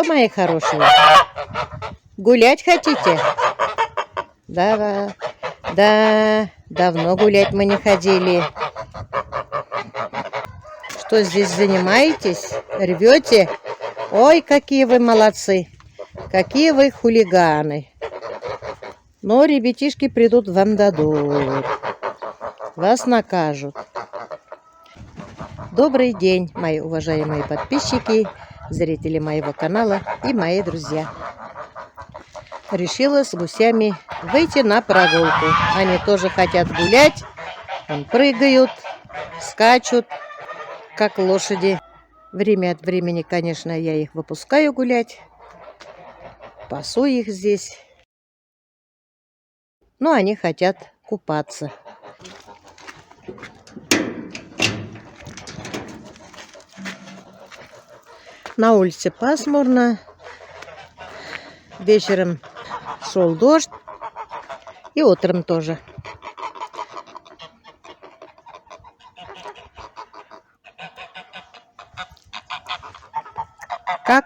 что, мои хорошие, гулять хотите? Да, да, давно гулять мы не ходили. Что здесь занимаетесь? Рвете? Ой, какие вы молодцы! Какие вы хулиганы! Но ребятишки придут, вам дадут. Вас накажут. Добрый день, мои уважаемые подписчики, зрители моего канала и мои друзья. Решила с гусями выйти на прогулку. Они тоже хотят гулять. Вон прыгают, скачут, как лошади. Время от времени, конечно, я их выпускаю гулять. Пасу их здесь. Но они хотят купаться. На улице пасмурно. Вечером шел дождь. И утром тоже.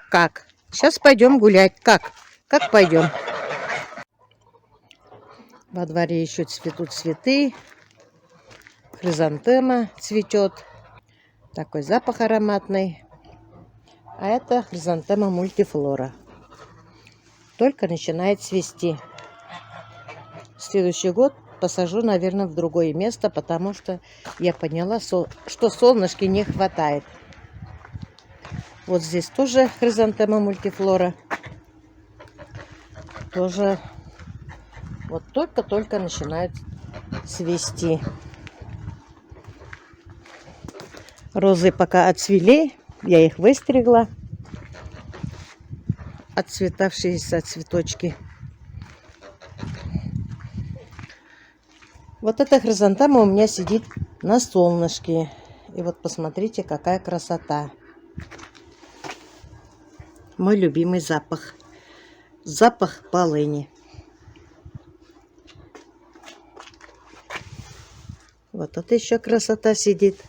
Как? Сейчас пойдем гулять. Как пойдем? Во дворе еще цветут цветы. Хризантема цветет. Такой запах ароматный. А это хризантема мультифлора. Только начинает цвести. В следующий год посажу, наверное, в другое место, потому что я поняла, что солнышки не хватает. Вот здесь тоже хризантема мультифлора. Тоже вот только-только начинает цвести. Розы пока отцвели. Я их выстригла. Отцветавшиеся цветочки. Вот эта хризантема у меня сидит на солнышке. И вот посмотрите, какая красота. Мой любимый запах. Запах полыни. Вот это еще красота сидит.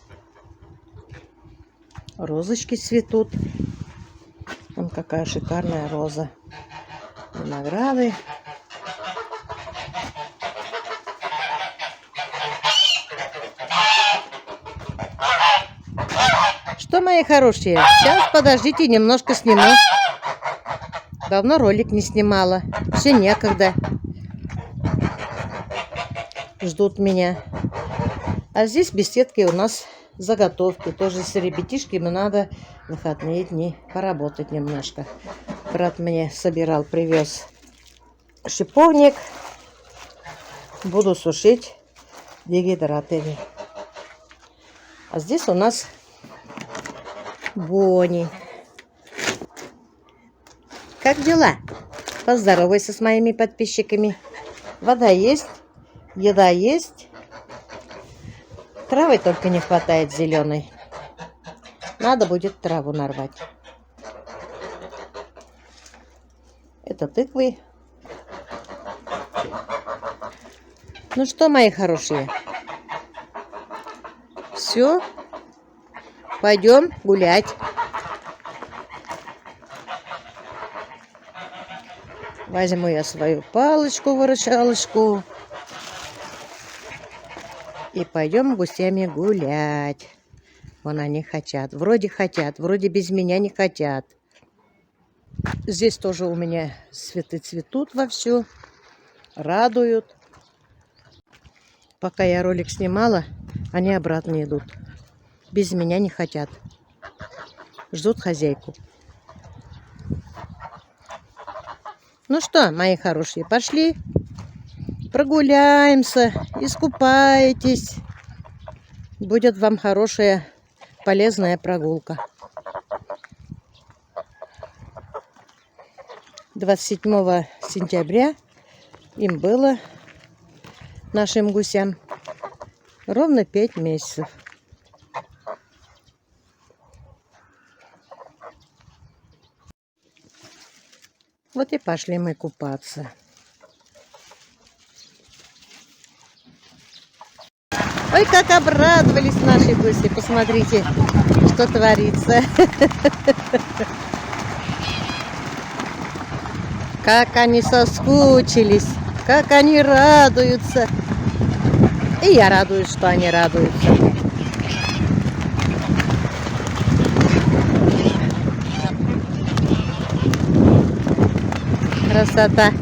Розочки цветут. Вон какая шикарная роза. Винограды. Что, мои хорошие? Сейчас, подождите, немножко сниму. Давно ролик не снимала. Все некогда. Ждут меня. А здесь в беседке у нас заготовки. Тоже с ребятишками надо в выходные дни поработать немножко. Брат мне собирал, привез шиповник. Буду сушить дегидраторы. А здесь у нас Бонни. Как дела? Поздоровайся с моими подписчиками. Вода есть, еда есть. Травы только не хватает зеленой. Надо будет траву нарвать. Это тыквы. Ну что, мои хорошие? Все. Пойдем гулять. Возьму я свою палочку-выручалочку. И пойдем гусями гулять. Вон они хотят, вроде без меня не хотят. Здесь тоже у меня цветы цветут вовсю. Радуют. Пока я ролик снимала, они обратно идут. Без меня не хотят. Ждут хозяйку. Ну что, мои хорошие, пошли. Прогуляемся, искупаетесь. Будет вам хорошая, полезная прогулка. 27 сентября им было, нашим гусям, ровно 5 месяцев. Вот и пошли мы купаться. Ой, как обрадовались наши гуси. Посмотрите, что творится. Как они соскучились, как они радуются. И я радуюсь, что они радуются. Красота.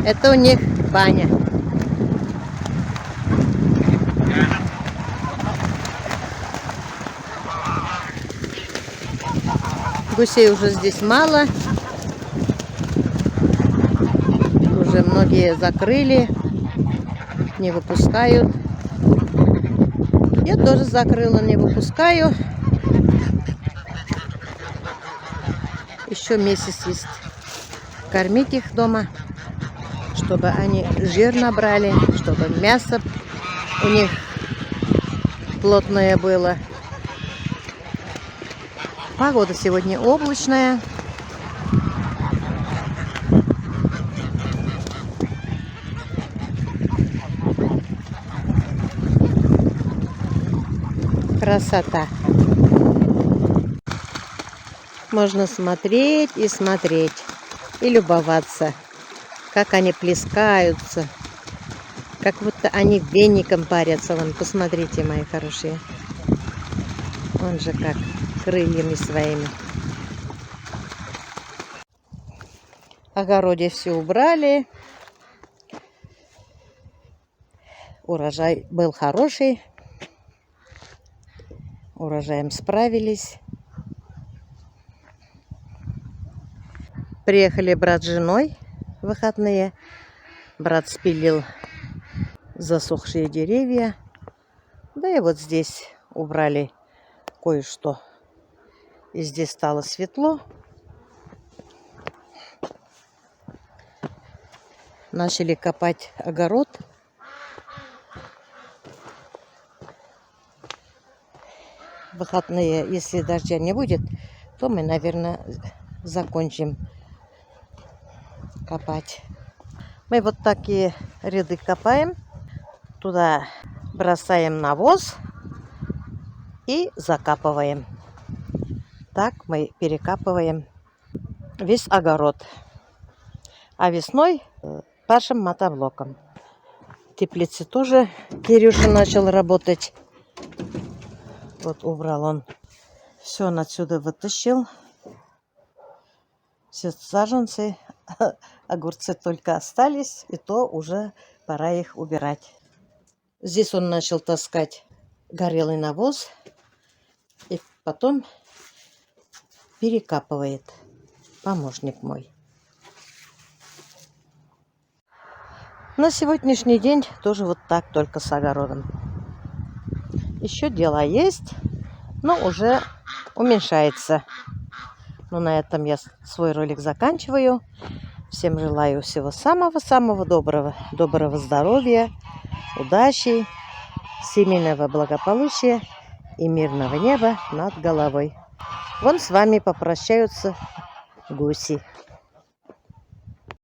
Это у них баня. Гусей уже здесь мало. Уже многие закрыли. Не выпускают. Я тоже закрыла, не выпускаю. Еще месяц есть. Кормить их дома, чтобы они жир набрали, чтобы мясо у них плотное было. Погода сегодня облачная. Красота. Можно смотреть и смотреть, и любоваться, как они плескаются, как будто они веником парятся. Вон, посмотрите, мои хорошие. Он же как крыльями своими. В огороде все убрали. Урожай был хороший. Урожаем справились. Приехали брат с женой в выходные. Брат спилил засохшие деревья. Да и вот здесь убрали кое-что. И здесь стало светло. Начали копать огород. В выходные, если дождя не будет, то мы, наверное, закончим копать. Мы вот такие ряды копаем. Туда бросаем навоз и закапываем. Так мы перекапываем весь огород. А весной пашем мотоблоком. В теплице тоже Кирюша начал работать. Вот убрал он. Все он отсюда вытащил. Все саженцы. Огурцы только остались. И то уже пора их убирать. Здесь он начал таскать горелый навоз. И потом перекапывает. Помощник мой. На сегодняшний день тоже вот так, только с огородом. Еще дела есть, но уже уменьшается. Но на этом я свой ролик заканчиваю. Всем желаю всего самого-самого доброго. Доброго здоровья, удачи, семейного благополучия и мирного неба над головой. Вон с вами попрощаются гуси.